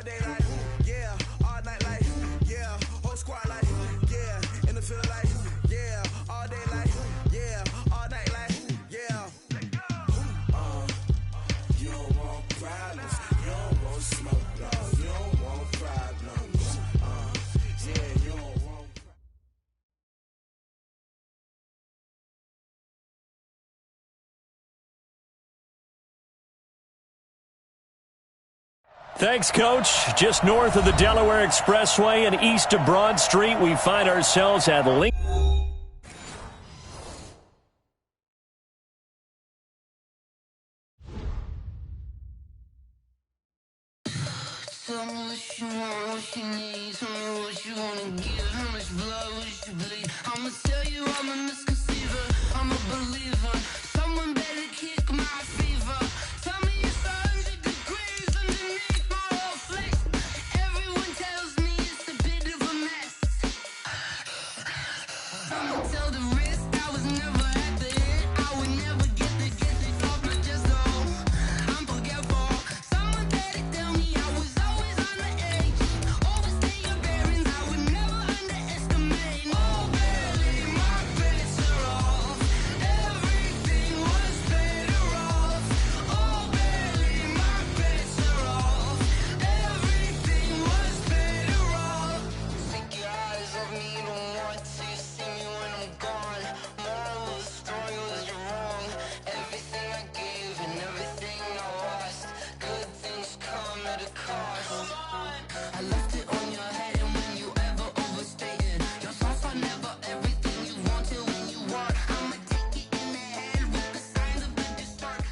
day like, yeah, all night like, yeah, whole squad like, yeah, in the field like, yeah, all day like, yeah, all night like, yeah. You don't want problems, you don't want smoke, no, you don't want problems, yeah, you don't want. Thanks, Coach. Just north of the Delaware Expressway and east of Broad Street, we find ourselves at Lincoln. Tell me what you want, what you need. Tell me what you wanna give. How much blood would you bleed? I'ma tell you I'm a misconceiver. I'm a believer. Someone better kick my fever. Tell me it's 100 degrees underneath my whole flesh. Everyone tells me it's a bit of a mess. I'ma tell the risk I was never at the hit. I would never get this off my chest though. I'm forgetful. Someone better tell me I was always on the edge. Overstay your bearings, I would never underestimate. Oh baby, my bets are off. Everything was better off. Oh baby, my bets are off. Everything was better off. Take your eyes off me, you don't want to see me when I'm gone. Moral of the story was you're wrong. Everything I gave and everything I lost. Good things come at a cost. I left it on your head, and when you ever overstated, your thoughts are never everything you wanted when you want. I'ma take it in the head with the signs of the distort.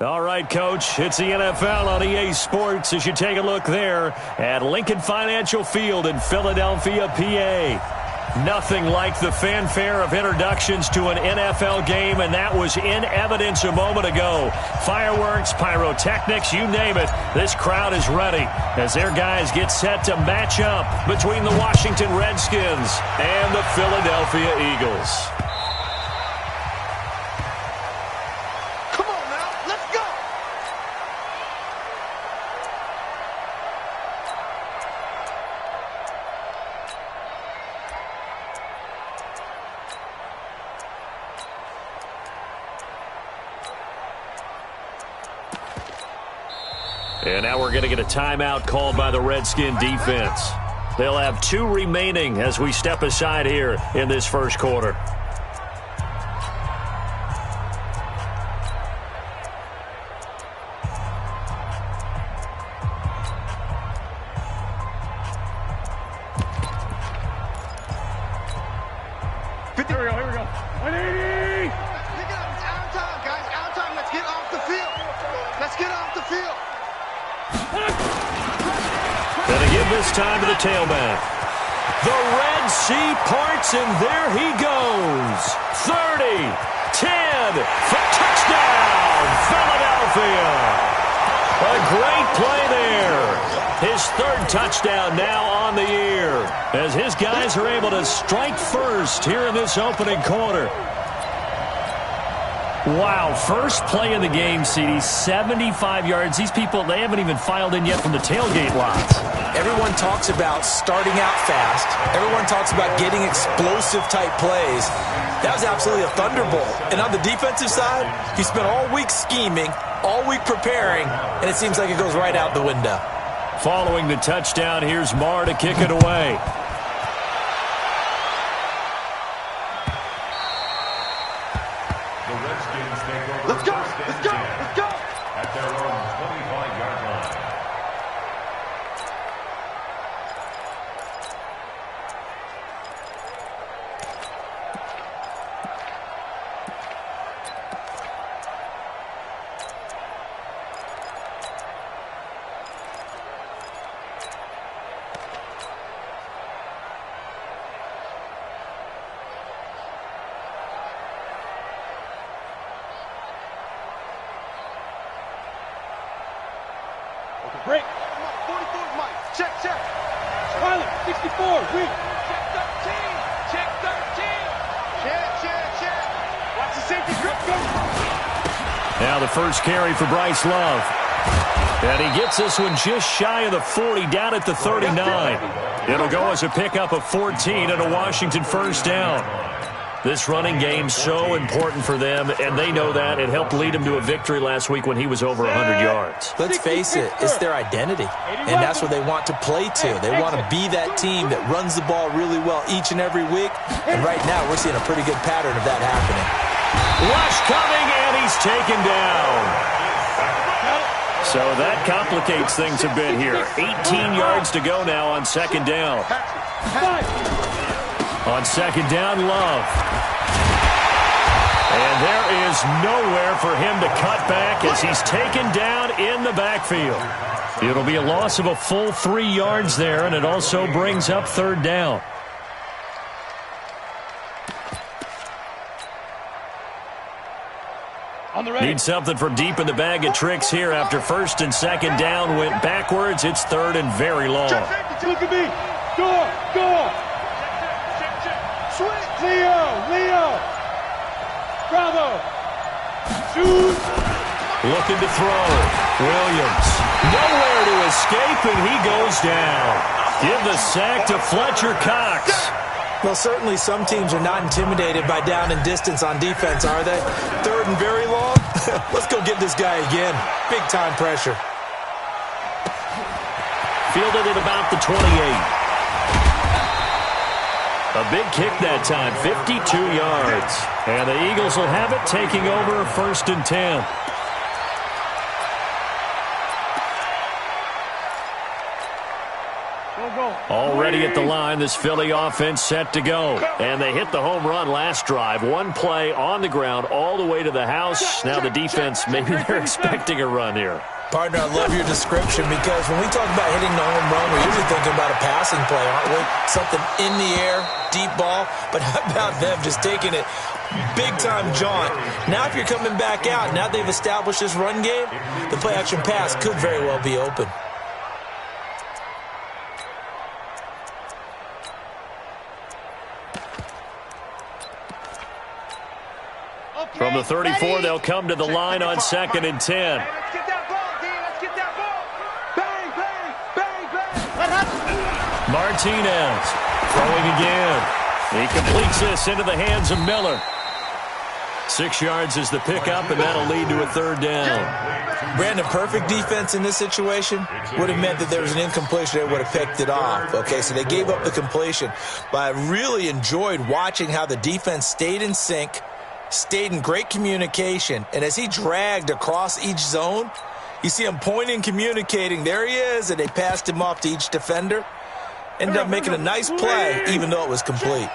All right, Coach, it's the NFL on EA Sports as you take a look there at Lincoln Financial Field in Philadelphia, PA. Nothing like the fanfare of introductions to an NFL game, and that was in evidence a moment ago. Fireworks, pyrotechnics, you name it. This crowd is ready as their guys get set to match up between the Washington Redskins and the Philadelphia Eagles. Come on now, let's go! And now we're going to get a timeout called by the Redskin defense. They'll have 2 remaining as we step aside here in this first quarter. Here we go. 180! Pick it up, it's out of time, guys, out of time. Let's get off the field. Let's get off the field. Gonna give this time to the tailback. The Red Sea parts, and there he goes. 30, 10, for touchdown, Philadelphia. A great play there. His 3rd touchdown now on the year as his guys are able to strike first here in this opening quarter. Wow, first play of the game, CD, 75 yards. These people, they haven't even filed in yet from the tailgate lots. Everyone talks about starting out fast. Everyone talks about getting explosive-type plays. That was absolutely a thunderbolt. And on the defensive side, he spent all week scheming, all week preparing, and it seems like it goes right out the window. Following the touchdown, here's Marr to kick it away. Let's go, let's go, let's go! At their own 25-yard line. Break. 44, Mike. Check. Tyler, 64, read. Check 13. Check 13. Check. Watch the safety grip go. Now the first carry for Bryce Love. And he gets this one just shy of the 40, down at the 39. It'll go as a pickup of 14 and a Washington first down. This running game so important for them, and they know that. It helped lead them to a victory last week when he was over 100 yards. Let's face it, it's their identity, and that's what they want to play to. They want to be that team that runs the ball really well each and every week, and right now we're seeing a pretty good pattern of that happening. Rush coming, and he's taken down. So that complicates things a bit here. 18 yards to go now on second down. On second down, Love. And there is nowhere for him to cut back as he's taken down in the backfield. It'll be a loss of a full 3 yards there, and it also brings up third down. Need something from deep in the bag of tricks here after first and second down went backwards. It's third and very long. Look at me. Go. Leo. Bravo. Shoot. Looking to throw. Williams. Nowhere to escape, and he goes down. Give the sack to Fletcher Cox. Well, certainly some teams are not intimidated by down and distance on defense, are they? Third and very long? Let's go get this guy again. Big-time pressure. Fielded at about the 28. A big kick that time, 52 yards. And the Eagles will have it, taking over first and 10. Already at the line, this Philly offense set to go. And they hit the home run last drive. One play on the ground all the way to the house. Now the defense, maybe they're expecting a run here. Partner, I love your description because when we talk about hitting the home run, we're usually thinking about a passing play, aren't we? Something in the air, deep ball. But how about them just taking it big-time jaunt? Now if you're coming back out, now they've established this run game, the play-action pass could very well be open. From the 34, they'll come to the line on second and 10. Let's get that ball, D. Let's get that ball. Bang. What happened? Martinez throwing again. He completes this into the hands of Miller. 6 yards is the pickup, and that'll lead to a third down. Brandon, perfect defense in this situation would have meant that there was an incompletion. They would have picked it off. Okay, so they gave up the completion. But I really enjoyed watching how the defense stayed in sync, stayed in great communication, and as he dragged across each zone, you see him pointing, communicating. There he is, and they passed him off to each defender. Ended up making a nice play, even though it was complete.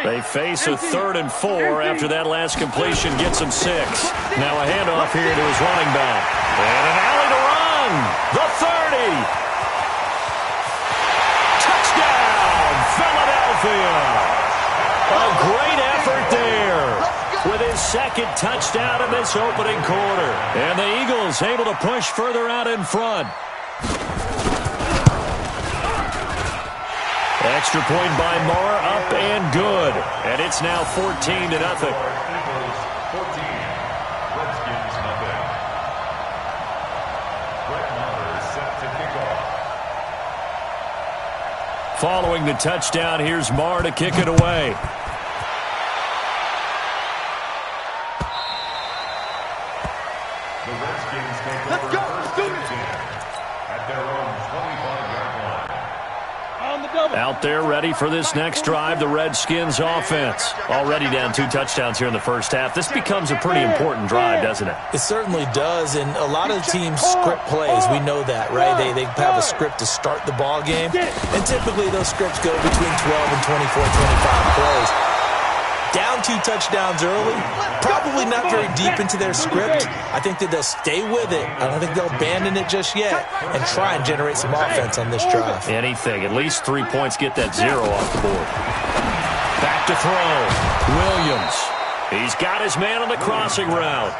They face a 3rd and 4 after that last completion gets them 6. Now a handoff here to his running back. And an alley to run. The 30. Touchdown, Philadelphia. A great effort there with his second touchdown in this opening quarter. And the Eagles able to push further out in front. Extra point by Moore, up and good. And it's now 14-0. Eagles 14, Redskins nothing. Brett Maher is set to kick off. Following the touchdown, here's Marr to kick it away. The Redskins take over first and 10 at their own 25-yard line. On the double. Out there ready for this next drive, the Redskins offense. Already down 2 touchdowns here in the first half. This becomes a pretty important drive, doesn't it? It certainly does, and a lot of teams script plays. We know that, right? They have a script to start the ball game, and typically those scripts go between 12 and 24, 25 plays. Down 2 touchdowns early, probably not very deep into their script. I think that they'll stay with it. I don't think they'll abandon it just yet and try and generate some offense on this drive. Anything. At least 3 points, get that 0 off the board. Back to throw. Williams. He's got his man on the crossing route.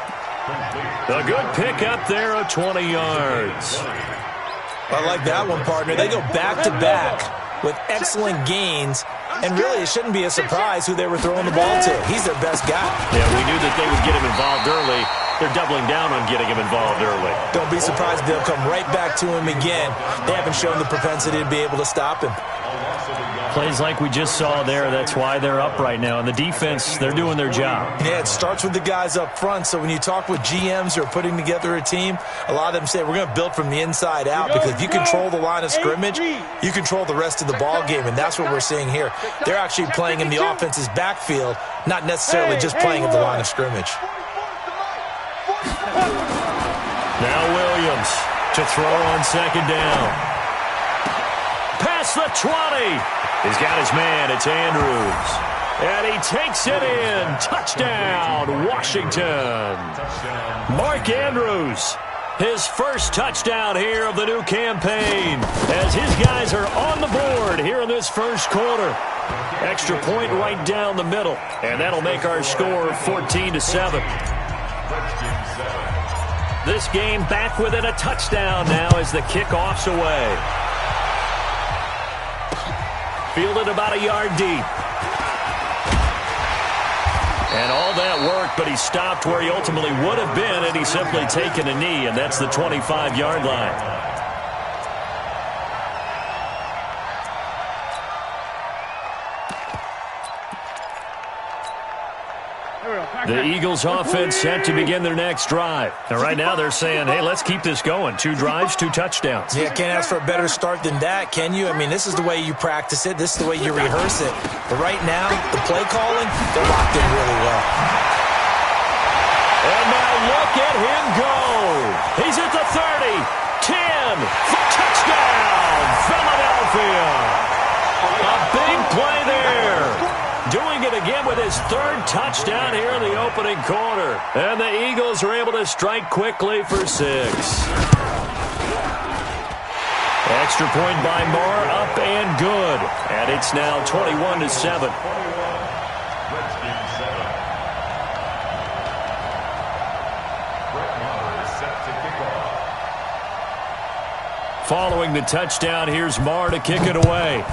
A good pick up there of 20 yards. I like that one, partner. They go back-to-back with excellent gains. And really, it shouldn't be a surprise who they were throwing the ball to. He's their best guy. Yeah, we knew that they would get him involved early. they're doubling down on getting him involved early. Don't be surprised if they'll come right back to him again. They haven't shown the propensity to be able to stop him. Plays like we just saw there, that's why they're up right now. And the defense, they're doing their job. Yeah, it starts with the guys up front. So when you talk with GMs who are putting together a team, a lot of them say we're going to build from the inside out, because if you control the line of scrimmage, you control the rest of the ball game, and that's what we're seeing here. They're actually playing in the offense's backfield, not necessarily just playing at the line of scrimmage. Now Williams to throw on second down. Past the 20. He's got his man. It's Andrews. And he takes it in. Touchdown, Washington. Mark Andrews, his first touchdown here of the new campaign, as his guys are on the board here in this first quarter. Extra point right down the middle, and that'll make our score 14-7. This game back within a touchdown now as the kickoff's away. Fielded about a yard deep. And all that work, but he stopped where he ultimately would have been, and he's simply taken a knee, and that's the 25-yard line. The Eagles offense set to begin their next drive. And right now they're saying, hey, let's keep this going. 2 drives, 2 touchdowns. Yeah, can't ask for a better start than that, can you? I mean, this is the way you practice it. This is the way you rehearse it. But right now, the play calling, they're locked in really well. And now look at him go. He's at the 30, 10, touchdown, Philadelphia. A big play there. Doing it again with his 3rd touchdown here in the opening quarter. And the Eagles are able to strike quickly for 6. Extra point by Marr, up and good. And it's now 21-7. Following the touchdown, here's Marr to kick it away.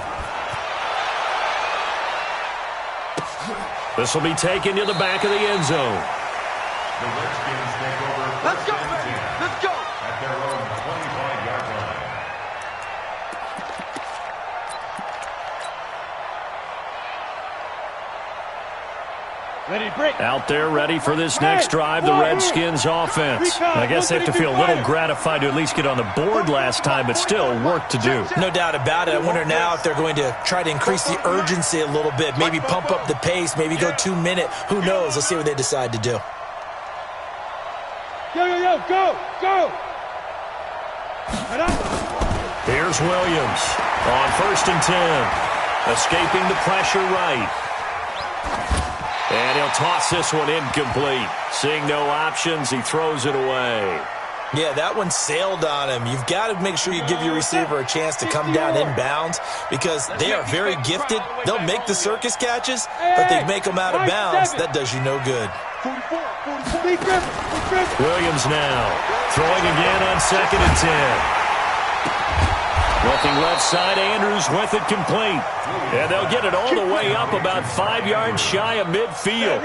This will be taken to the back of the end zone. The Redskins take over. Let's go, man. Let's go. At their own 25-yard line. Out there ready for this next drive, the Redskins offense. I guess they have to feel a little gratified to at least get on the board last time, but still work to do. No doubt about it. I wonder now if they're going to try to increase the urgency a little bit, maybe pump up the pace, maybe go 2-minute. Who knows? Let's see what they decide to do. Go! Here's Williams on 1st and 10. Escaping the pressure right. And he'll toss this one incomplete. Seeing no options, he throws it away. Yeah, that one sailed on him. You've got to make sure you give your receiver a chance to come down inbounds, because they are very gifted. They'll make the circus catches, but they make them out of bounds. That does you no good. Williams now throwing again on 2nd and 10. Looking left side, Andrews with it complete. And they'll get it all the way up about 5 yards shy of midfield.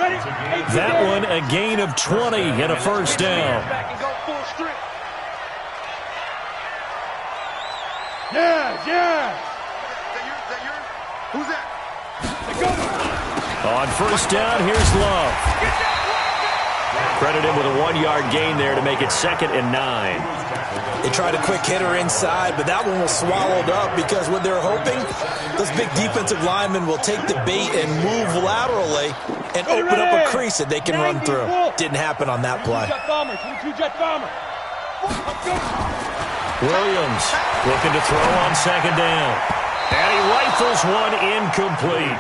That one a gain of 20 and a first down. Yeah. Who's that? On 1st down, here's Love. Credit him with a 1-yard gain there to make it 2nd and 9. They tried a quick hitter inside, but that one was swallowed up, because what they're hoping, those big defensive linemen will take the bait and move laterally and open up a crease that they can run through. Didn't happen on that play. Williams looking to throw on 2nd down. And he rifles one incomplete.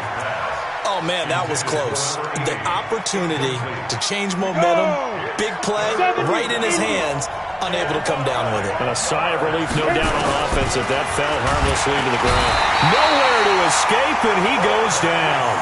Oh, man, that was close. The opportunity to change momentum, big play, right in his hands, unable to come down with it. And a sigh of relief, no doubt, on offense if that fell harmlessly to the ground. Nowhere to escape, and he goes down.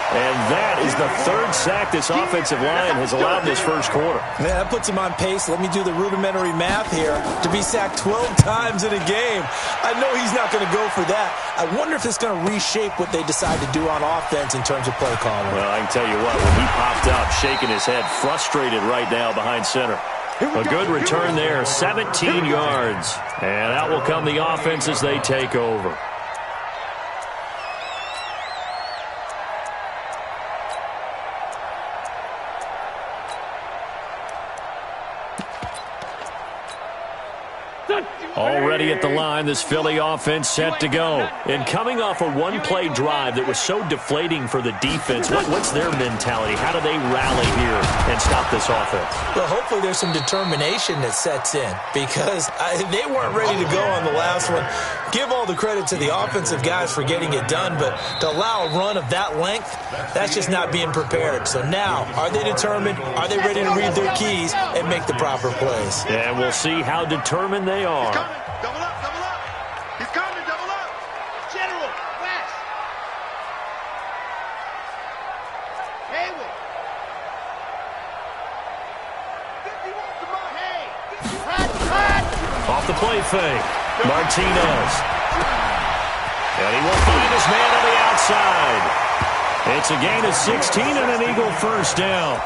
And that is the third sack this offensive line has allowed in this first quarter. Yeah, that puts him on pace. Let me do the rudimentary math here. To be sacked 12 times in a game. I know he's not going to go for that. I wonder if it's going to reshape what they decide to do on offense in terms of play calling. Well, I can tell you what, when he popped up, shaking his head, frustrated right now behind center. A good return there, 17 yards. And out will come the offense as they take over. Already at the line, this Philly offense set to go. And coming off a one-play drive that was so deflating for the defense, what's their mentality? How do they rally here and stop this offense? Well, hopefully there's some determination that sets in because they weren't ready to go on the last one. Give all the credit to the offensive guys for getting it done, but to allow a run of that length, that's just not being prepared. So now, are they determined? Are they ready to read their keys and make the proper plays? And we'll see how determined they are. Double up, double up. He's coming, double up. General, West. Hayward. 51 to my Hot. Off the play fake, Martinez. And he will find his man on the outside. It's a gain of 16 and an Eagle first down.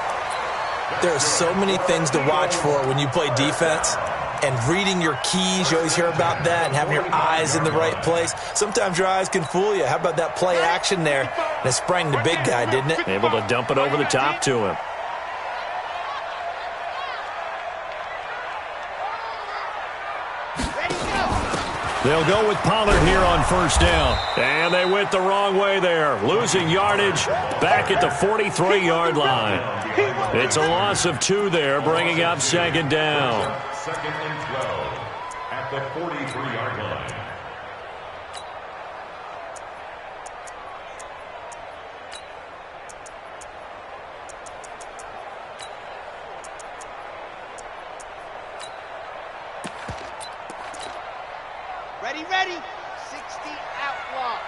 There are so many things to watch for when you play defense. And reading your keys, you always hear about that, and having your eyes in the right place. Sometimes your eyes can fool you. How about that play action there? And it sprang the big guy, didn't it? Able to dump it over the top to him. They'll go with Pollard here on first down. And they went the wrong way there. Losing yardage back at the 43-yard line. It's a loss of 2 there, bringing up second down. Second and 12 at the 43-yard line. Ready, ready. 60 out block.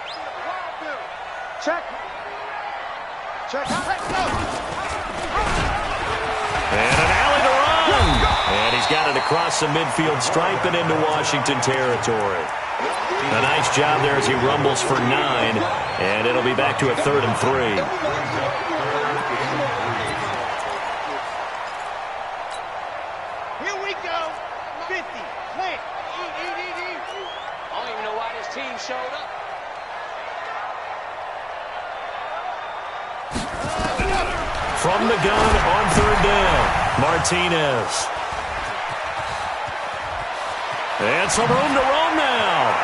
Check. Check. Let's go. And an alley to run. And he's got it across the midfield stripe and into Washington territory. A nice job there as he rumbles for 9. And it'll be back to a 3rd and 3. Showed up. From the gun on 3rd down, Martinez. And some room to roam now.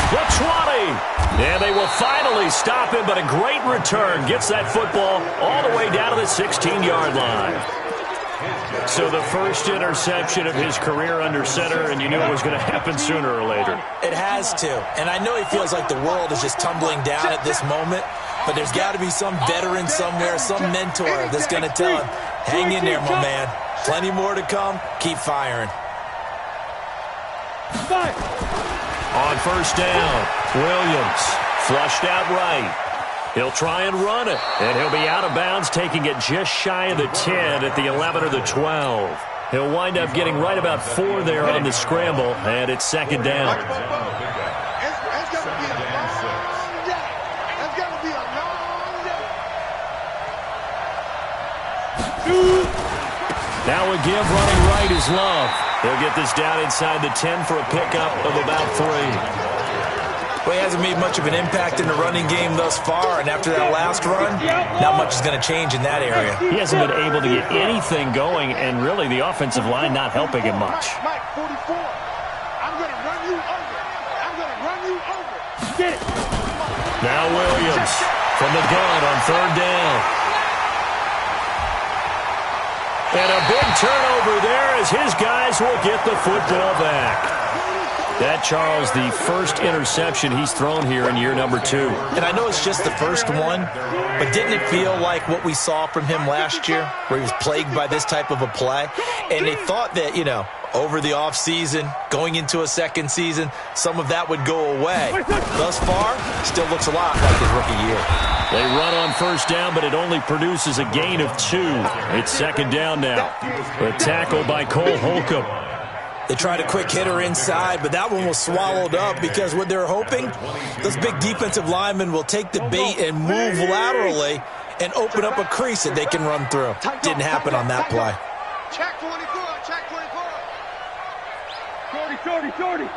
The 20. And they will finally stop him, but a great return. Gets that football all the way down to the 16-yard line. So the first interception of his career under center, and you knew it was going to happen sooner or later. It has to. And I know he feels like the world is just tumbling down at this moment, but there's got to be some veteran somewhere, some mentor that's going to tell him, hang in there, my man. Plenty more to come. Keep firing. On first down, Williams flushed out right. He'll try and run it, and he'll be out of bounds, taking it just shy of the 10 at the 11 or the 12. He'll wind up getting right about 4 there on the scramble, and it's second down. It's going to be a long day. It's going to be a long day. Now a give running right is Love. He'll get this down inside the 10 for a pickup of about 3. Well, he hasn't made much of an impact in the running game thus far, and after that last run, not much is going to change in that area. He hasn't been able to get anything going, and really the offensive line not helping him much. Mike, 44. I'm going to run you over. I'm going to run you over. Get it. Now Williams from the gun on 3rd down. And a big turnover there as his guys will get the football back. That, Charles, the first interception he's thrown here in year number 2. And I know it's just the first one, but didn't it feel like what we saw from him last year, where he was plagued by this type of a play? And they thought that, Over the offseason, going into a second season, some of that would go away. Thus far, still looks a lot like his rookie year. They run on first down, but it only produces a gain of 2. It's second down now. The tackle by Cole Holcomb. They tried a quick hitter inside, but that one was swallowed up because what they're hoping, those big defensive linemen will take the bait and move laterally and open up a crease that they can run through. Didn't happen on that play. Check 24, check 24. 40.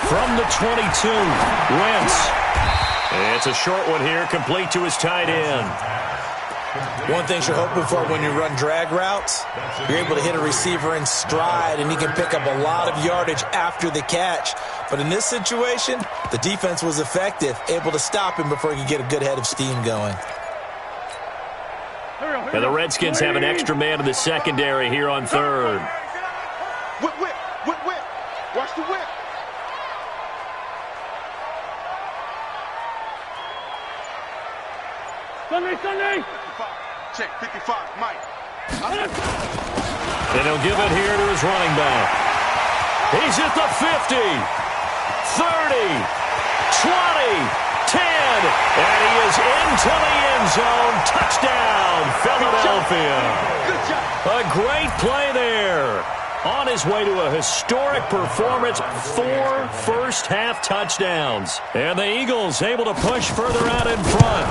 From the 22, Wentz. It's a short one here, complete to his tight end. One thing you're hoping for when you run drag routes, you're able to hit a receiver in stride, and he can pick up a lot of yardage after the catch. But in this situation, the defense was effective, able to stop him before he could get a good head of steam going. And the Redskins have an extra man in the secondary here on third. Whip. Watch the whip. Sunday. Check 55, Mike. And he'll give it here to his running back. He's at the 50, 30, 20, 10, and he is into the end zone. Touchdown, Philadelphia. Good job. A great play there. On his way to a historic performance, 4 first-half touchdowns. And the Eagles able to push further out in front.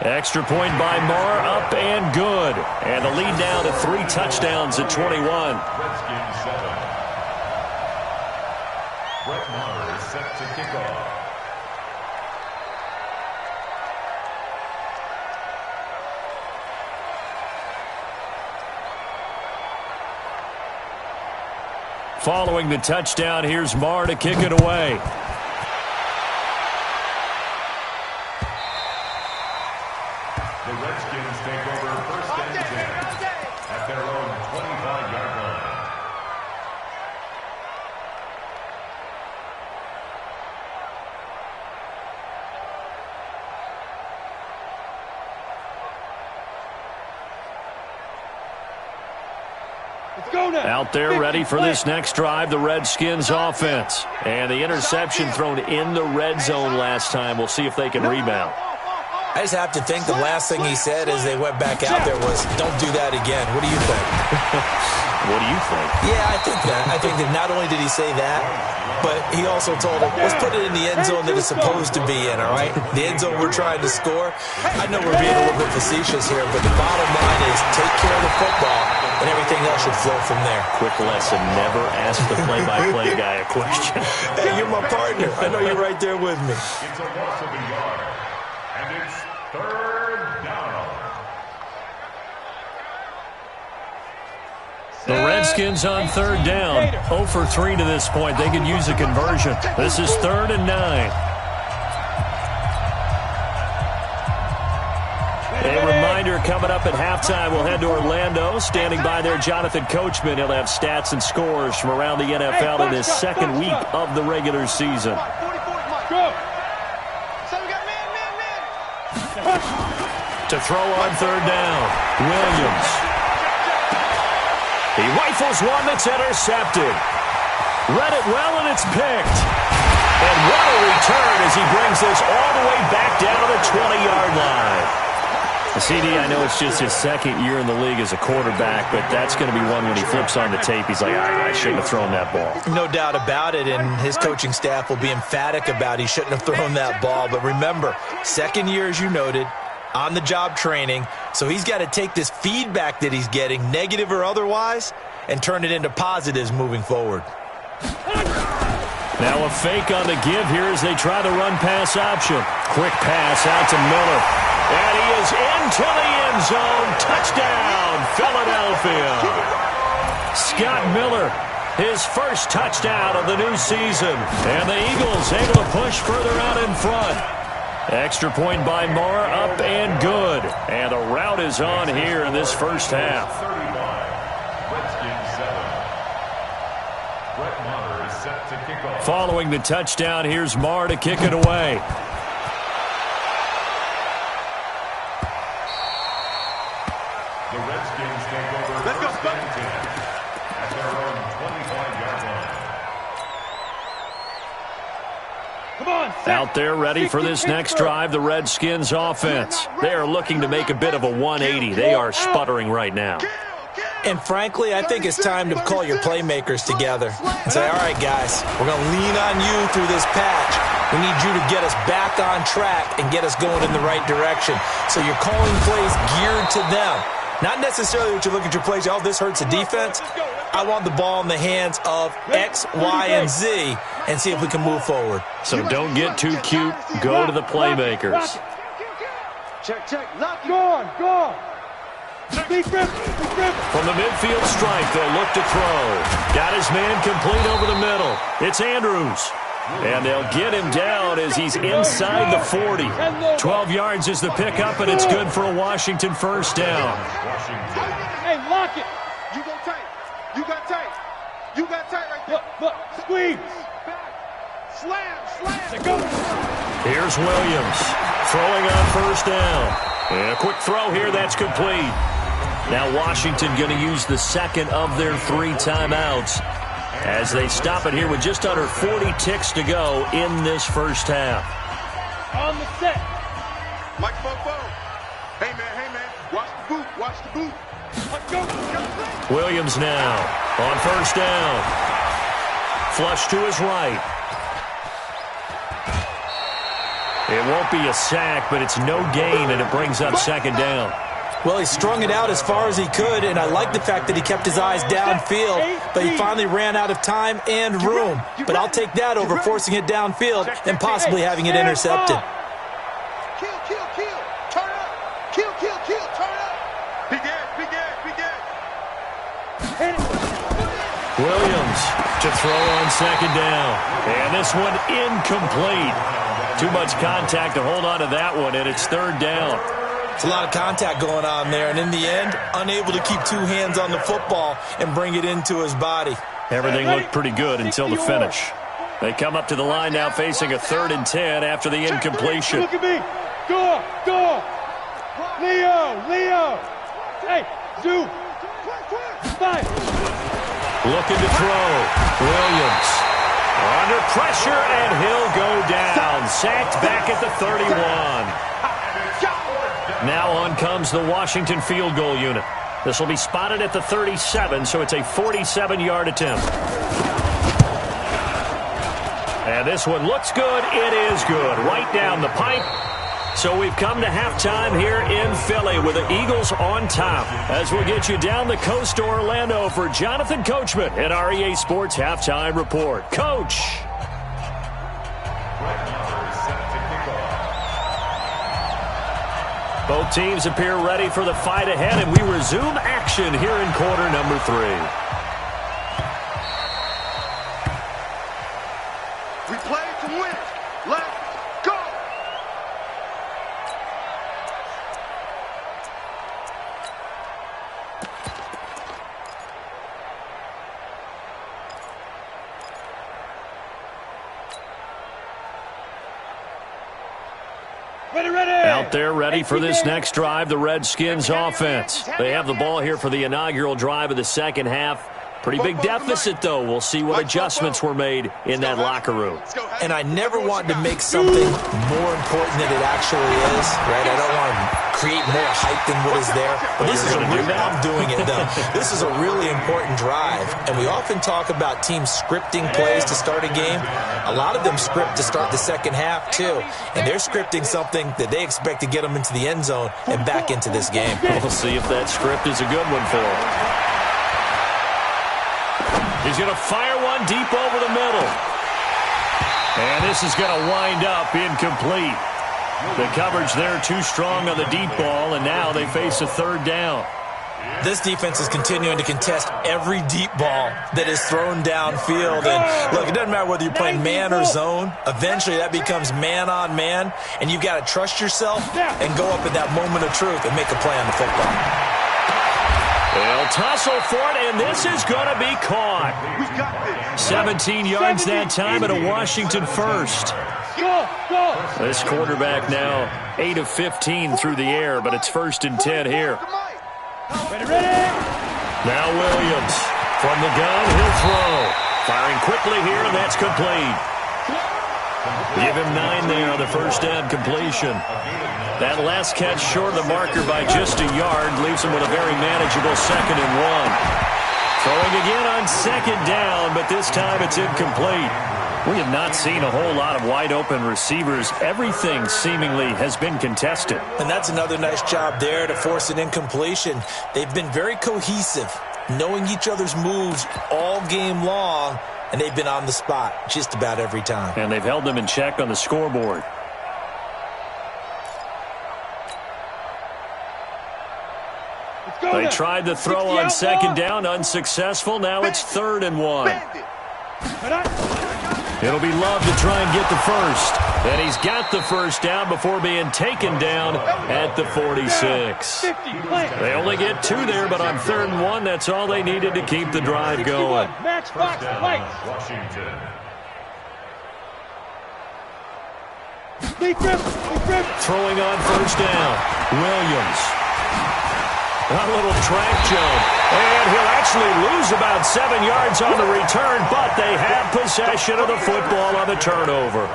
Extra point by Marr, up and good. And the lead down to 3 touchdowns at 21. Redskins 7. Brett Maher is set to kick off. Following the touchdown, here's Marr to kick it away. The Redskins take over first and 10 at their own 25-yard line. Let's go now. Out there ready for this next drive, the Redskins offense. And the interception thrown in the red zone last time. We'll see if they can rebound. I just have to think the last thing he said as they went back out there was, don't do that again. What do you think? What do you think? Yeah, I think that. I think that not only did he say that, but he also told him, let's put it in the end zone that it's supposed to be in, all right? The end zone we're trying to score. I know we're being a little bit facetious here, but the bottom line is take care of the football, and everything else should flow from there. Quick lesson, never ask the play-by-play guy a question. Hey, you're my partner. I know you're right there with me. It's a loss of a yard, and it's third down. The Redskins on third down. 0 for 3 to this point. They could use a conversion. This is 3rd and 9. A reminder, coming up at halftime, we'll head to Orlando. Standing by there, Jonathan Coachman. He'll have stats and scores from around the NFL in his second week of the regular season. Go. To throw on third down, Williams. He rifles one that's intercepted. Read it well, and it's picked. And what a return as he brings this all the way back down to the 20-yard line. CD, I know it's just his second year in the league as a quarterback, but that's going to be one when he flips on the tape. He's like, I shouldn't have thrown that ball. No doubt about it, and his coaching staff will be emphatic about he shouldn't have thrown that ball. But remember, second year, as you noted, on-the-job training, so he's got to take this feedback that he's getting, negative or otherwise, and turn it into positives moving forward. Now a fake on the give here as they try the run-pass option. Quick pass out to Miller. And he is into the end zone. Touchdown, Philadelphia. Scott Miller, his first touchdown of the new season. And the Eagles able to push further out in front. Extra point by Marr, up and good. And the route is on here in this first half. 35. Redskins 7. Brett Maher is set to kick off. Following the touchdown, here's Marr to kick it away. The The Redskins take over first and 10 at their own 25-yard line. Come on, set. Out there ready for this next drive, the Redskins offense. They are looking to make a bit of a 180. They are sputtering right now. And frankly, I think it's time to call your playmakers together and say, all right, guys, we're going to lean on you through this patch. We need you to get us back on track and get us going in the right direction. So you're calling plays geared to them. Not necessarily that you look at your plays, oh, this hurts the defense. I want the ball in the hands of X, Y, and Z and see if we can move forward. So don't get too cute. Go to the playmakers. Check, check. Lock it. Go on, go on. Big grip, big grip. From the midfield stripe, they'll look to throw. Got his man complete over the middle. It's Andrews. And they'll get him down as he's inside the 40. 12 yards is the pickup, and it's good for a Washington first down. Hey, lock it. You go tight. You got tight. You got tight right there. Look, squeeze. Back. Slam. Go. Here's Williams throwing on first down. And a quick throw here, that's complete. Now Washington going to use the second of their 3 timeouts as they stop it here with just under 40 ticks to go in this first half. On the set. Mike Fofo. Hey, man. Watch the boot. Let's go. Williams now on first down. Flush to his right. It won't be a sack, but it's no gain, and it brings up second down. Well, he strung it out as far as he could, and I like the fact that he kept his eyes downfield, but he finally ran out of time and room. But I'll take that over forcing it downfield and possibly having it intercepted. Kill. Turn up. Kill. Turn up. Big gas. Williams to throw on second down. And this one incomplete. Too much contact to hold on to that one, and it's third down. It's a lot of contact going on there, and in the end, unable to keep 2 hands on the football and bring it into his body. Everything looked pretty good until the finish. They come up to the line now facing a 3rd and 10 after the incompletion. Look at me. Go. Leo. Hey, Zoo. Five. Looking to throw. Williams under pressure, and he'll go down. Sacked back at the 31. Now on comes the Washington field goal unit. This will be spotted at the 37, so it's a 47-yard attempt. And this one looks good. It is good. Right down the pipe. So we've come to halftime here in Philly with the Eagles on top. As we'll get you down the coast to Orlando for Jonathan Coachman at our EA Sports Halftime Report. Coach. Both teams appear ready for the fight ahead, and we resume action here in quarter number 3. We play to win. Let's go. Ready. Out there ready for this next drive, the Redskins offense. They have the ball here for the inaugural drive of the second half. Pretty big deficit, though. We'll see what adjustments were made in that locker room. And I never want to make something more important than it actually is, right? I don't want to create more hype than what is there. But this is I'm doing it, though. This is a really important drive. And we often talk about teams scripting plays to start a game. A lot of them script to start the second half, too. And they're scripting something that they expect to get them into the end zone and back into this game. We'll see if that script is a good one for them. He's going to fire one deep over the middle. And this is going to wind up incomplete. The coverage there too strong on the deep ball, and now they face a 3rd down. This defense is continuing to contest every deep ball that is thrown downfield. And look, it doesn't matter whether you're playing man or zone. Eventually that becomes man on man, and you've got to trust yourself and go up at that moment of truth and make a play on the football. They'll tussle for it, and this is going to be caught. 17 yards that time at a Washington first. This quarterback now 8 of 15 through the air, but it's 1st and 10 here. Ready. Now Williams. From the gun, he'll throw. Firing quickly here, and that's complete. Give him 9 there on the first down completion. That last catch short of the marker by just a yard leaves him with a very manageable 2nd and 1. Throwing again on 2nd down, but this time it's incomplete. We have not seen a whole lot of wide-open receivers. Everything seemingly has been contested. And that's another nice job there to force an incompletion. They've been very cohesive, knowing each other's moves all game long, and they've been on the spot just about every time. And they've held them in check on the scoreboard. They tried the throw on 2nd down, unsuccessful. Now it's 3rd and 1. It'll be Love to try and get the first. And he's got the first down before being taken down at the 46. They only get 2 there, but on 3rd and 1, that's all they needed to keep the drive going. Washington. Throwing on 1st down. Williams. A little track jump. And he'll actually lose about 7 yards on the return, but they have possession of the football on the turnover.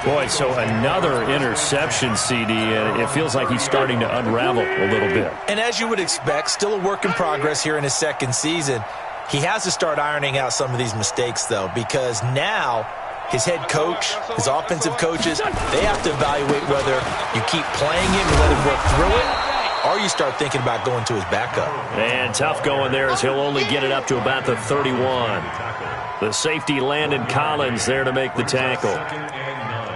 Boy, so another interception, CD, and it feels like he's starting to unravel a little bit. And as you would expect, still a work in progress here in his 2nd season. He has to start ironing out some of these mistakes, though, because now his head coach, his offensive coaches, they have to evaluate whether you keep playing him and let him work through it, or you start thinking about going to his backup. And tough going there as he'll only get it up to about the 31. The safety Landon Collins there to make the tackle. 2nd and 9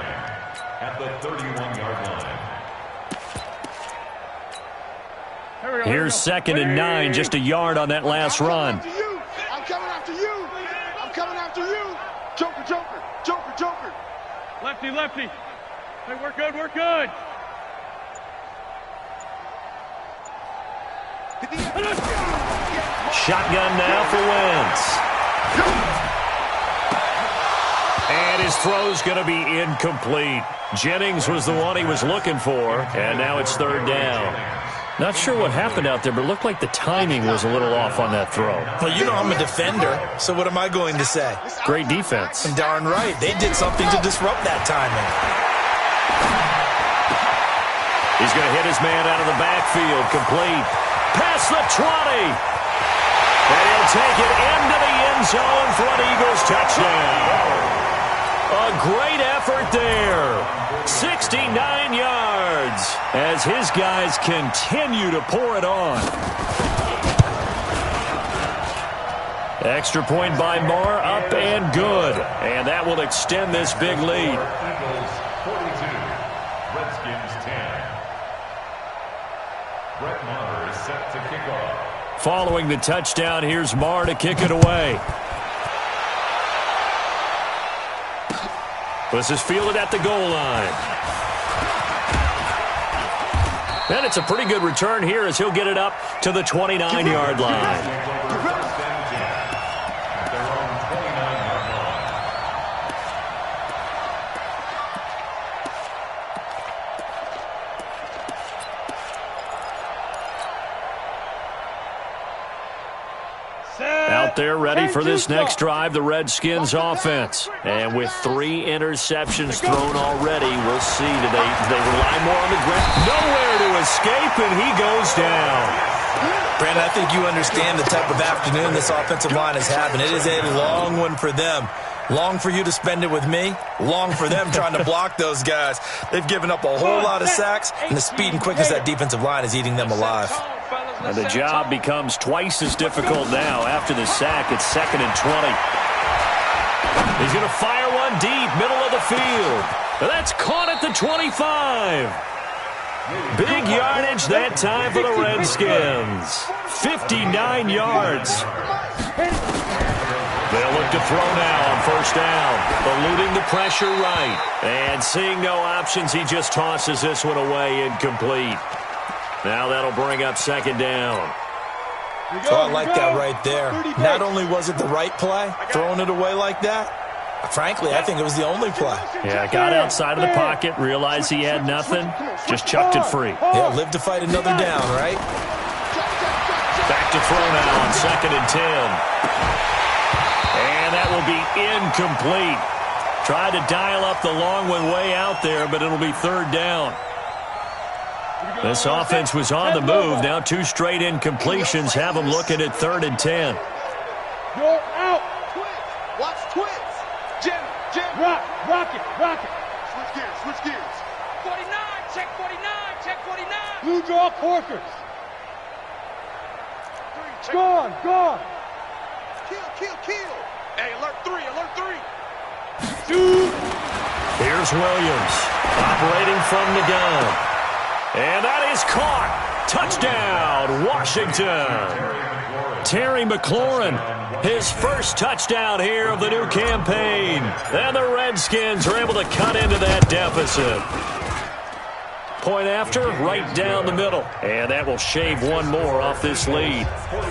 at the 31-yard line. Here's 2nd and 9, just a yard on that last run. I'm coming after you. I'm coming after you. Joker, Joker, Joker, Joker. Lefty. Hey, we're good. Shotgun now for Wentz. And his throw's going to be incomplete. Jennings was the one he was looking for, and now it's 3rd down. Not sure what happened out there, but it looked like the timing was a little off on that throw. Well, you know I'm a defender, so what am I going to say? Great defense. Darn right. They did something to disrupt that timing. He's going to hit his man out of the backfield. Complete. Past the 20. And he'll take it into the end zone for an Eagles touchdown. A great effort there. 69 yards as his guys continue to pour it on. Extra point by Marr, up and good. And that will extend this big lead. Eagles 42, Redskins 10. Brett Maher is set to kick off. Following the touchdown, here's Marr to kick it away. This is fielded at the goal line. And it's a pretty good return here as he'll get it up to the 29-yard line. Out there ready for this next drive, the Redskins offense. And with 3 interceptions thrown already, we'll see. Do they rely more on the ground? Nowhere to escape, and he goes down. Brandon, I think you understand the type of afternoon this offensive line is having. It is a long one for them. Long for you to spend it with me. Long for them trying to block those guys. They've given up a whole lot of sacks, and the speed and quickness of that defensive line is eating them alive. And the job becomes twice as difficult now. After the sack, it's 2nd and 20. He's going to fire one deep, middle of the field. And that's caught at the 25. Big yardage that time for the Redskins. 59 yards. They'll look to throw now on 1st down. Eluding the pressure right. And seeing no options, he just tosses this one away incomplete. Now that'll bring up 2nd down. So I like that right there. Not only was it the right play, throwing it away like that, frankly, I think it was the only play. Yeah, got outside of the pocket, realized he had nothing, just chucked it free. Yeah, live to fight another down, right? to throw now on 2nd and 10. And that will be incomplete. Tried to dial up the long one way out there, but it'll be 3rd down. This offense was on the move. Now 2 straight incompletions have them looking at 3rd and 10. Go out. Twitch. Watch Twitch. Jim. Rock it. Switch gears. 49, check 49. Blue draw corkers. Gone. Kill. Hey, alert 3. Shoot. Here's Williams operating from the gun. And that is caught. Touchdown, Washington. Terry McLaurin, his first touchdown here of the new campaign. And the Redskins are able to cut into that deficit. Point after, right down the middle. And that will shave one more off this lead. 42.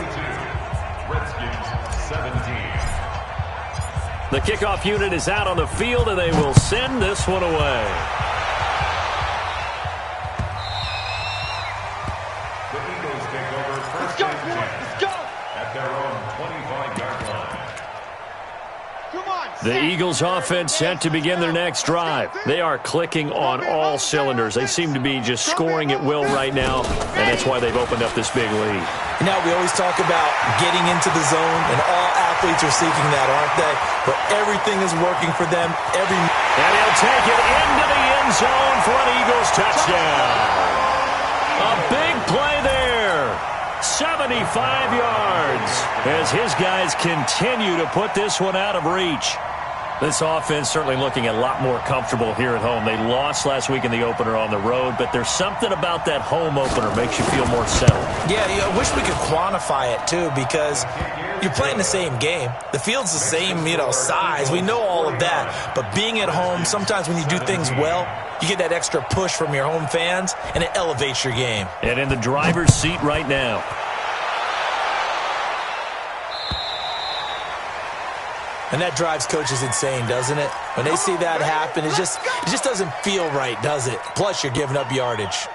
Redskins 17. The kickoff unit is out on the field, and they will send this one away. The Eagles take over first and 10 at their own 25-yard line. Come on. The Eagles offense set to begin their next drive. They are clicking on all cylinders. They seem to be just scoring at will right now, and that's why they've opened up this big lead. Now, we always talk about getting into the zone, and all athletes are seeking that, aren't they? But everything is working for them. And he'll take it into the end zone for an Eagles touchdown. A big play there. 75 yards as his guys continue to put this one out of reach. This offense certainly looking a lot more comfortable here at home. They lost last week in the opener on the road, but there's something about that home opener makes you feel more settled. Yeah, I wish we could quantify it, too, because you're playing the same game. The field's the same, size. We know all of that. But being at home, sometimes when you do things well, you get that extra push from your home fans, and it elevates your game. And in the driver's seat right now. And that drives coaches insane, doesn't it? When they see that happen, it just doesn't feel right, does it? Plus, you're giving up yardage.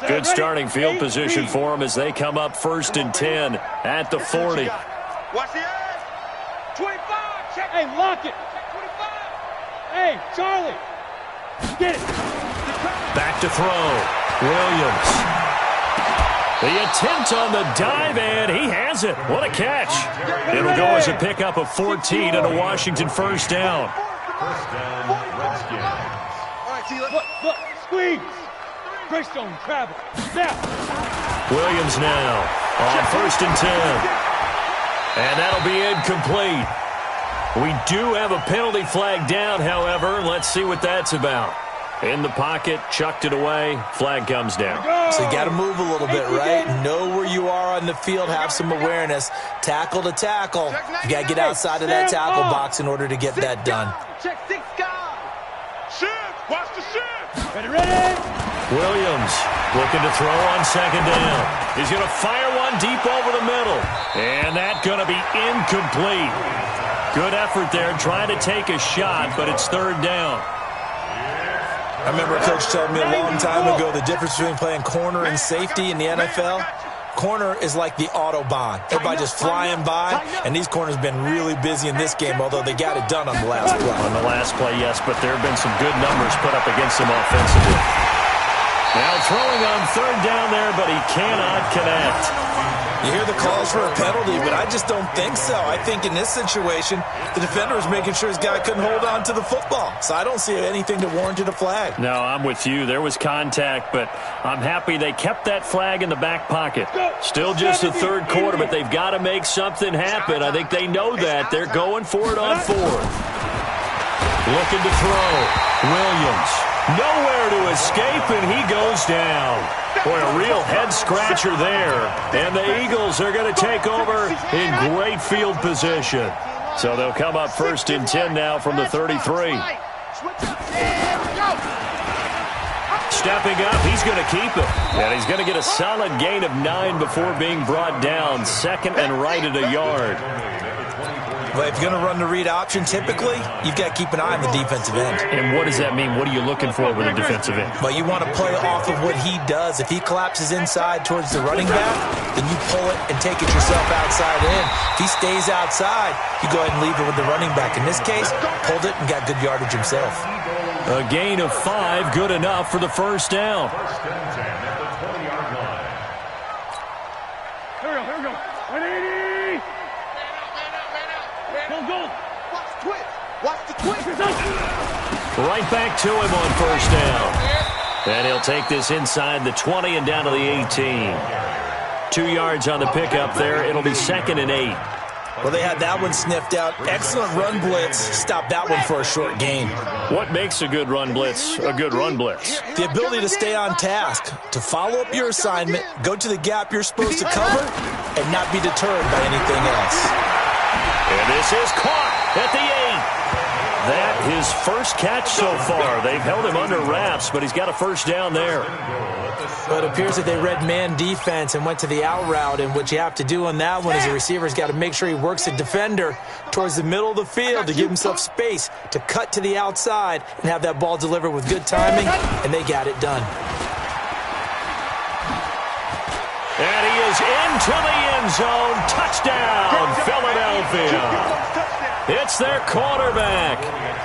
Good starting field position for them as they come up 1st and 10 at the 40. Watch the edge. 25. Check. Hey, lock it. Check 25. Hey, Charlie. Get it. Back to throw. Williams. The attempt on the dive, and he has it. What a catch. It'll go as a pickup of 14 and a Washington first down. First down, Redskins. All right, T, Look, squeeze. Greystone, travel. Now. Williams now on 1st and 10. And that'll be incomplete. We do have a penalty flag down, however. Let's see what that's about. In the pocket, chucked it away, flag comes down. So you got to move a little bit, right? Know where you are on the field, have some awareness. Tackle to tackle. You got to get outside of that tackle box in order to get that done. Check 6 guys. Shift. Watch the shift. Ready? Williams looking to throw on 2nd down. He's going to fire one deep over the middle. And that's going to be incomplete. Good effort there trying to take a shot, but it's 3rd down. I remember a coach told me a long time ago the difference between playing corner and safety in the NFL. Corner is like the Autobahn. Everybody just flying by, and these corners have been really busy in this game, although they got it done on the last play. On the last play, yes, but there have been some good numbers put up against them offensively. Now throwing on 3rd down there, but he cannot connect. You hear the calls for a penalty, but I just don't think so. I think in this situation, the defender was making sure his guy couldn't hold on to the football. So I don't see anything that warranted a flag. No, I'm with you. There was contact, but I'm happy they kept that flag in the back pocket. Still just the 3rd quarter, but they've got to make something happen. I think they know that. They're going for it on 4th. Looking to throw. Williams. Nowhere to escape, and he goes down. Boy, a real head-scratcher there. And the Eagles are going to take over in great field position. So they'll come up 1st and 10 now from the 33. Stepping up, he's going to keep it. And he's going to get a solid gain of 9 before being brought down. 2nd and right at a yard. But if you're going to run the read option, typically, you've got to keep an eye on the defensive end. And what does that mean? What are you looking for with a defensive end? Well, you want to play off of what he does. If he collapses inside towards the running back, then you pull it and take it yourself outside in. If he stays outside, you go ahead and leave it with the running back. In this case, pulled it and got good yardage himself. A gain of 5, good enough for the first down. First and 10 at the 20-yard line. Here we go. 180. Go. Watch the twitch. Watch the twitch. Right back to him on first down. And he'll take this inside the 20 and down to the 18. 2 yards on the pickup there. It'll be 2nd and 8. Well, they had that one sniffed out. Excellent run blitz. Stop that one for a short gain. What makes a good run blitz a good run blitz? The ability to stay on task, to follow up your assignment, go to the gap you're supposed to cover, and not be deterred by anything else. And this is caught at the 8. That his first catch so far. They've held him under wraps, but he's got a first down there. But it appears that they read man defense and went to the out route, and what you have to do on that one is the receiver's got to make sure he works the defender towards the middle of the field to give himself space to cut to the outside and have that ball delivered with good timing, and they got it done. And he is into the end zone. Touchdown, Philadelphia. It's their quarterback.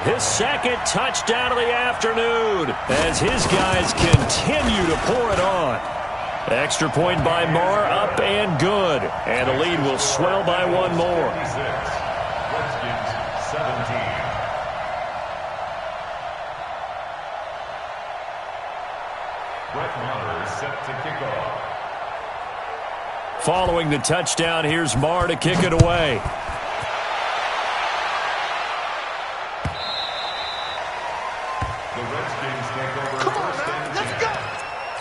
His second touchdown of the afternoon as his guys continue to pour it on. Extra point by Moore, up and good. And the lead will swell by one more. Redskins 17. Brett Maher is set to kick off. Following the touchdown, here's Maher to kick it away. The Redskins take over first and 10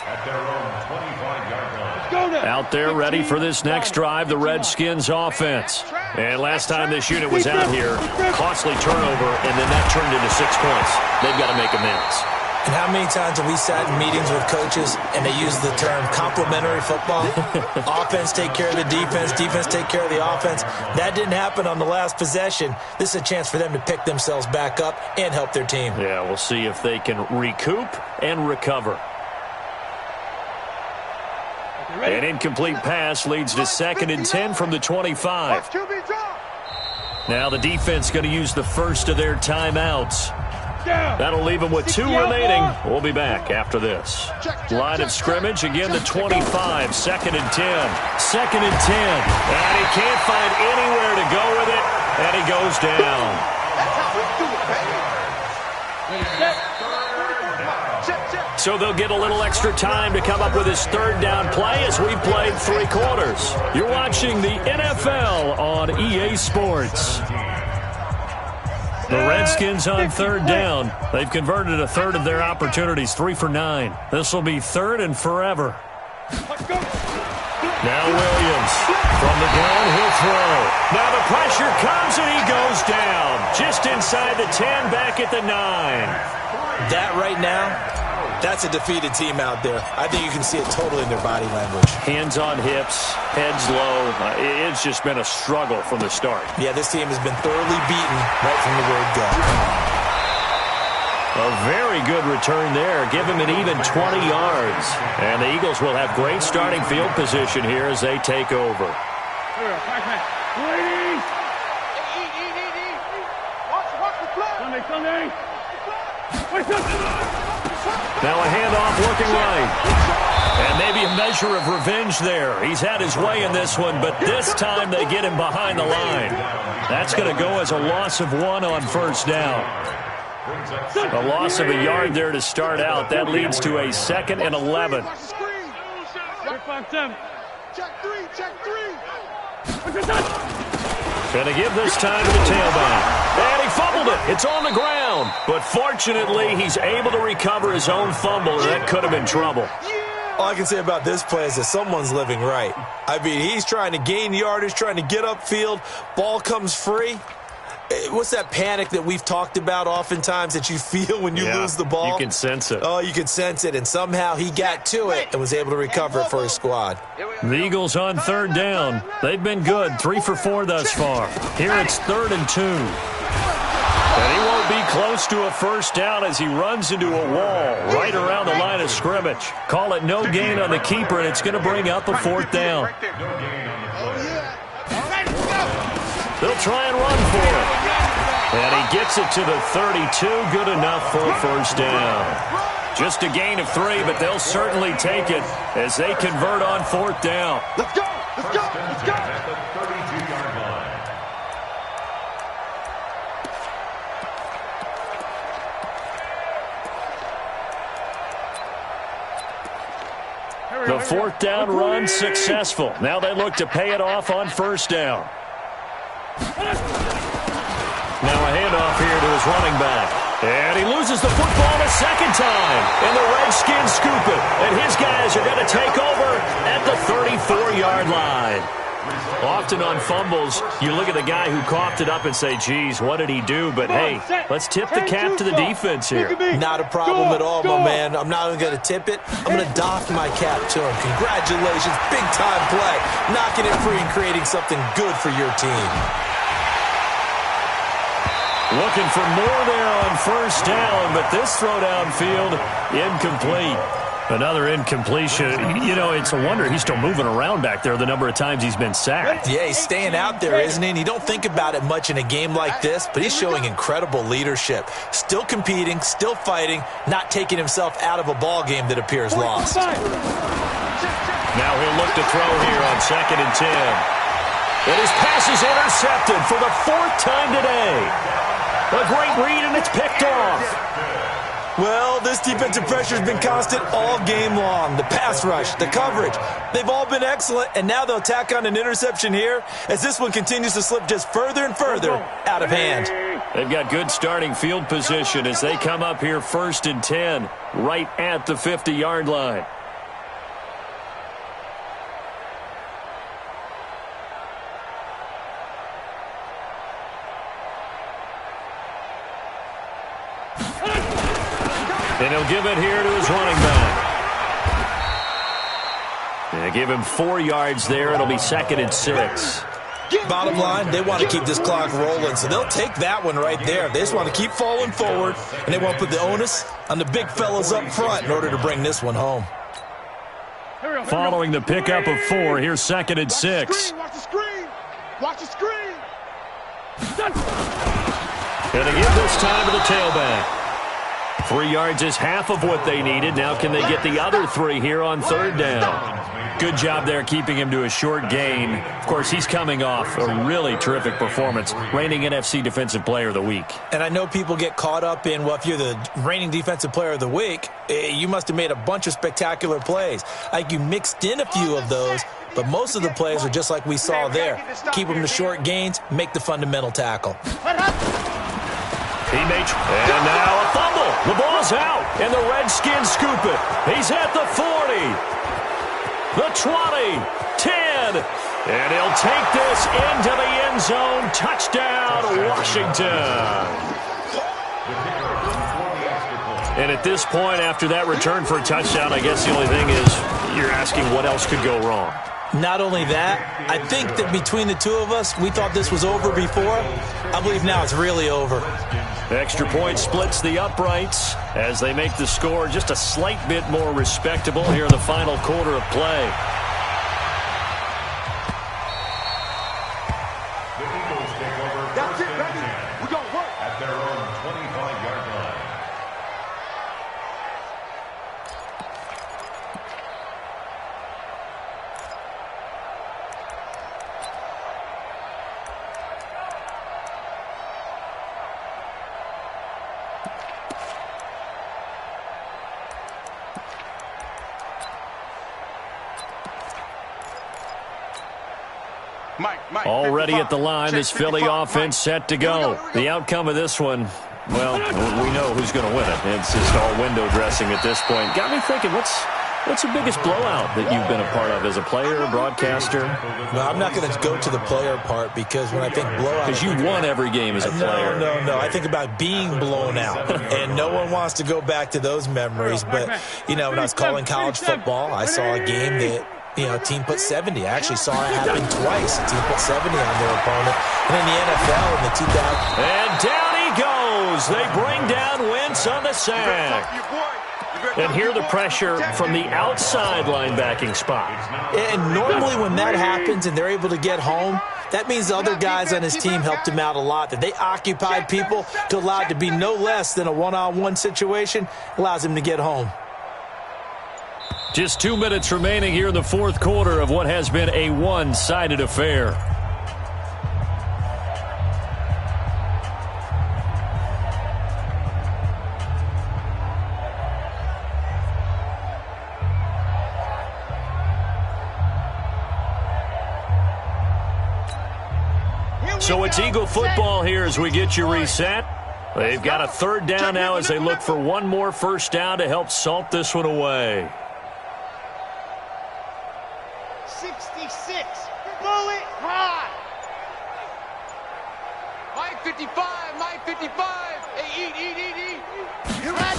at their own 25-yard line. Go now. Out there ready for this next drive, the Redskins offense. And last time this unit was out here, costly turnover, and then that turned into 6 points. They've got to make amends. And how many times have we sat in meetings with coaches and they use the term complementary football? Offense take care of the defense, defense take care of the offense. That didn't happen on the last possession. This is a chance for them to pick themselves back up and help their team. Yeah, we'll see if they can recoup and recover. An incomplete pass leads to 2nd and 10 from the 25. Now the defense going to use the first of their timeouts. That'll leave them with 2 remaining. We'll be back after this. Line of scrimmage, again the 25, 2nd and 10. 2nd and 10. And he can't find anywhere to go with it, and he goes down. So they'll get a little extra time to come up with his 3rd down play as we've played 3 quarters. You're watching the NFL on EA Sports. The Redskins on 3rd down. They've converted a third of their opportunities, 3 for 9. This will be 3rd and forever. Now Williams from the gun, he'll throw. Now the pressure comes and he goes down. Just inside the 10, back at the 9. That right now, that's a defeated team out there. I think you can see it totally in their body language. Hands on hips, heads low. It's just been a struggle from the start. Yeah, this team has been thoroughly beaten right from the word go. A very good return there. Give him an even 20 yards. And the Eagles will have great starting field position here as they take over. Sunday. Now a handoff looking right. And maybe a measure of revenge there. He's had his way in this one, but this time they get him behind the line. That's going to go as a loss of 1 on first down. A loss of a yard there to start out. That leads to a 2nd and 11. Going to give this time to the tailback. And he fumbled it. It's on the ground. But fortunately, he's able to recover his own fumble, and that could have been trouble. All I can say about this play is that someone's living right. I mean, he's trying to gain yardage, trying to get upfield. Ball comes free. What's that panic that we've talked about oftentimes that you feel when you lose the ball? You can sense it. Oh, you can sense it, and somehow he got to it and was able to recover it for his squad. The Eagles on third down. They've been good, 3 for 4 thus far. Here it's 3rd and 2. And he won't be close to a first down as he runs into a wall right around the line of scrimmage. Call it no gain on the keeper, and it's going to bring up a 4th down. They'll try and run for it. And he gets it to the 32. Good enough for a first down. Just a gain of 3, but they'll certainly take it as they convert on 4th down. Let's go! Let's go! Let's go! At the 32-yard line. The 4th down run successful. Now they look to pay it off on first down. Now a handoff here to his running back. And he loses the football a second time. And the Redskins scoop it. And his guys are going to take over at the 34-yard line. Often on fumbles, you look at the guy who coughed it up and say, geez, what did he do? But, hey, let's tip the cap to the defense here. Not a problem at all, my man. I'm not even going to tip it. I'm going to doff my cap to him. Congratulations. Big-time play. Knocking it free and creating something good for your team. Looking for more there on first down, but this throw downfield, incomplete. Another incompletion. You know, it's a wonder he's still moving around back there the number of times he's been sacked. Yeah, he's staying out there, isn't he? And you don't think about it much in a game like this, but he's showing incredible leadership. Still competing, still fighting, not taking himself out of a ball game that appears lost. Now he'll look to throw here on 2nd and 10. And his pass is intercepted for the 4th time today. A great read, and it's picked off. Well, this defensive pressure has been constant all game long. The pass rush, the coverage, they've all been excellent, and now they'll tack on an interception here as this one continues to slip just further and further out of hand. They've got good starting field position as they come up here 1st and 10, right at the 50-yard line. And he'll give it here to his running back. They give him 4 yards there. It'll be 2nd and 6. Bottom line, they want to keep this clock rolling, so they'll take that one right there. They just want to keep falling forward, and they want to put the onus on the big fellas up front in order to bring this one home. Following the pickup of 4, here's 2nd and 6. Watch the screen! Watch the screen! And they give this time to the tailback. 3 yards is half of what they needed. Now can they get the other 3 here on 3rd down? Good job there keeping him to a short gain. Of course, he's coming off a really terrific performance, reigning NFC Defensive Player of the Week. And I know people get caught up in, well, if you're the reigning Defensive Player of the Week, you must have made a bunch of spectacular plays. Like you mixed in a few of those, but most of the plays are just like we saw there. Keep them to short gains, make the fundamental tackle. And now a fumble. The ball's out, and the Redskins scoop it. He's at the 40, the 20, 10, and he'll take this into the end zone. Touchdown, Washington. And at this point, after that return for a touchdown, I guess the only thing is you're asking what else could go wrong. Not only that, I think that between the two of us, we thought this was over before. I believe now it's really over. Extra point splits the uprights as they make the score just a slight bit more respectable here in the final quarter of play. The Eagles take over That's it, 1st baby. and 10 We're going to work. at their own 25-yard line. Already at the line, this Philly offense set to go. The outcome of this one, well, we know who's going to win it. It's just all window dressing at this point. Got me thinking, what's What's the biggest blowout that you've been a part of as a player, broadcaster? No, I'm not going to go to the player part because when I think blowout... Because you won every game as a player. No. I think about being blown out, and no one wants to go back to those memories. But, when I was calling college football, I saw a game that, a team put 70. I actually saw it happen twice. A team put 70 on their opponent. And in the NFL in the 2000... And down he goes. They bring down Wentz on the sack. And hear the pressure from the outside linebacking spot. And normally when that happens and they're able to get home, that means the other guys on his team helped him out a lot. That they occupied people to allow it to be no less than a one-on-one situation, allows him to get home. Just 2 minutes remaining here in the fourth quarter of what has been a one-sided affair. So it's Eagle football here as we get you reset. They've got a third down now as they look for one more first down to help salt this one away. 66. Bullet high. Mike 55. Mike 55. Hey, eat. You're right.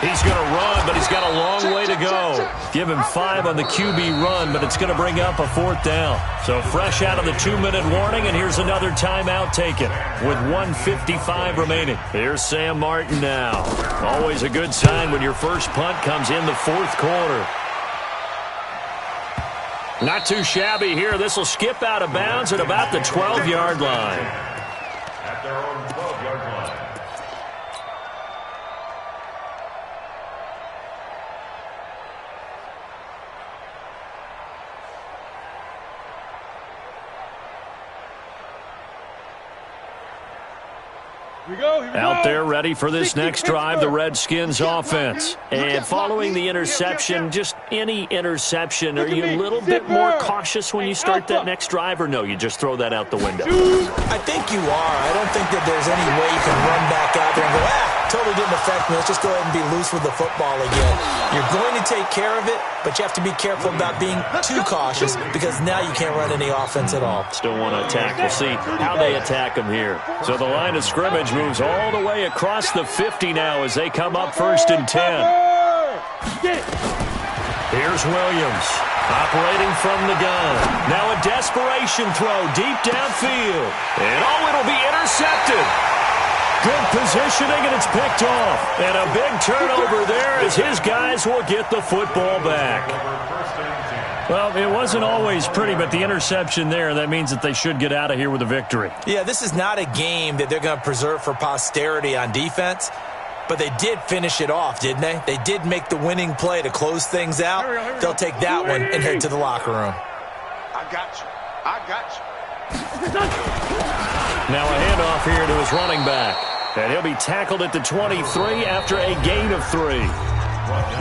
He's going to run, but he's got a long way to go. Give him 5 on the QB run, but it's going to bring up a fourth down. So fresh out of the 2-minute warning, and here's another timeout taken with 1:55 remaining. Here's Sam Martin now. Always a good sign when your first punt comes in the fourth quarter. Not too shabby here. This will skip out of bounds at about the 12-yard line. At their own 12-yard line. Out there ready for this next drive, the Redskins offense. And following the interception, just any interception, are you a little bit more cautious when you start that next drive, or no, you just throw that out the window? I think you are. I don't think that there's any way you can run back out there and go, totally didn't affect me. Let's just go ahead and be loose with the football again. You're going to take care of it, but you have to be careful about being too cautious because now you can't run any offense at all. Still want to attack. We'll see how they attack them here. So the line of scrimmage moves all the way across the 50 now as they come up 1st and 10. Here's Williams operating from the gun. Now a desperation throw deep downfield. And it'll be intercepted. Good positioning, and it's picked off. And a big turnover there as his guys will get the football back. Well, it wasn't always pretty, but the interception there, that means that they should get out of here with a victory. Yeah, this is not a game that they're going to preserve for posterity on defense, but they did finish it off, didn't they? They did make the winning play to close things out. They'll take that one and head to the locker room. I got you. Now a handoff here to his running back. And he'll be tackled at the 23 after a gain of 3.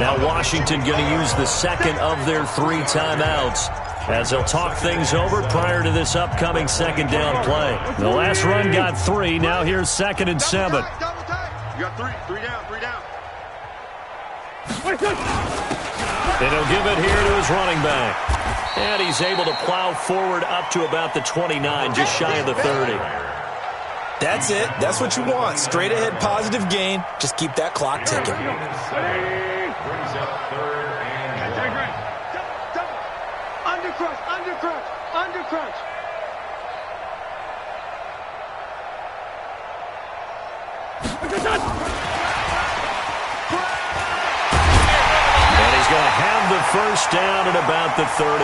Now Washington going to use the second of their 3 timeouts as they'll talk things over prior to this upcoming second down play. The last run got 3. Now here's 2nd and 7. You got 3 down. And he'll give it here to his running back. And he's able to plow forward up to about the 29, just shy of the 30. That's it. That's what you want. Straight ahead positive gain. Just keep that clock ticking. Brings up 3rd and 1. Undercrunch. And he's going to have the first down at about the 38.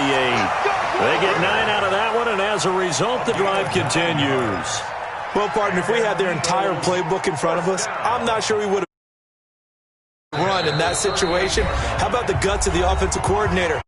They get 9 out of that one, and as a result, the drive continues. Well, partner, if we had their entire playbook in front of us, I'm not sure we would have run in that situation. How about the guts of the offensive coordinator?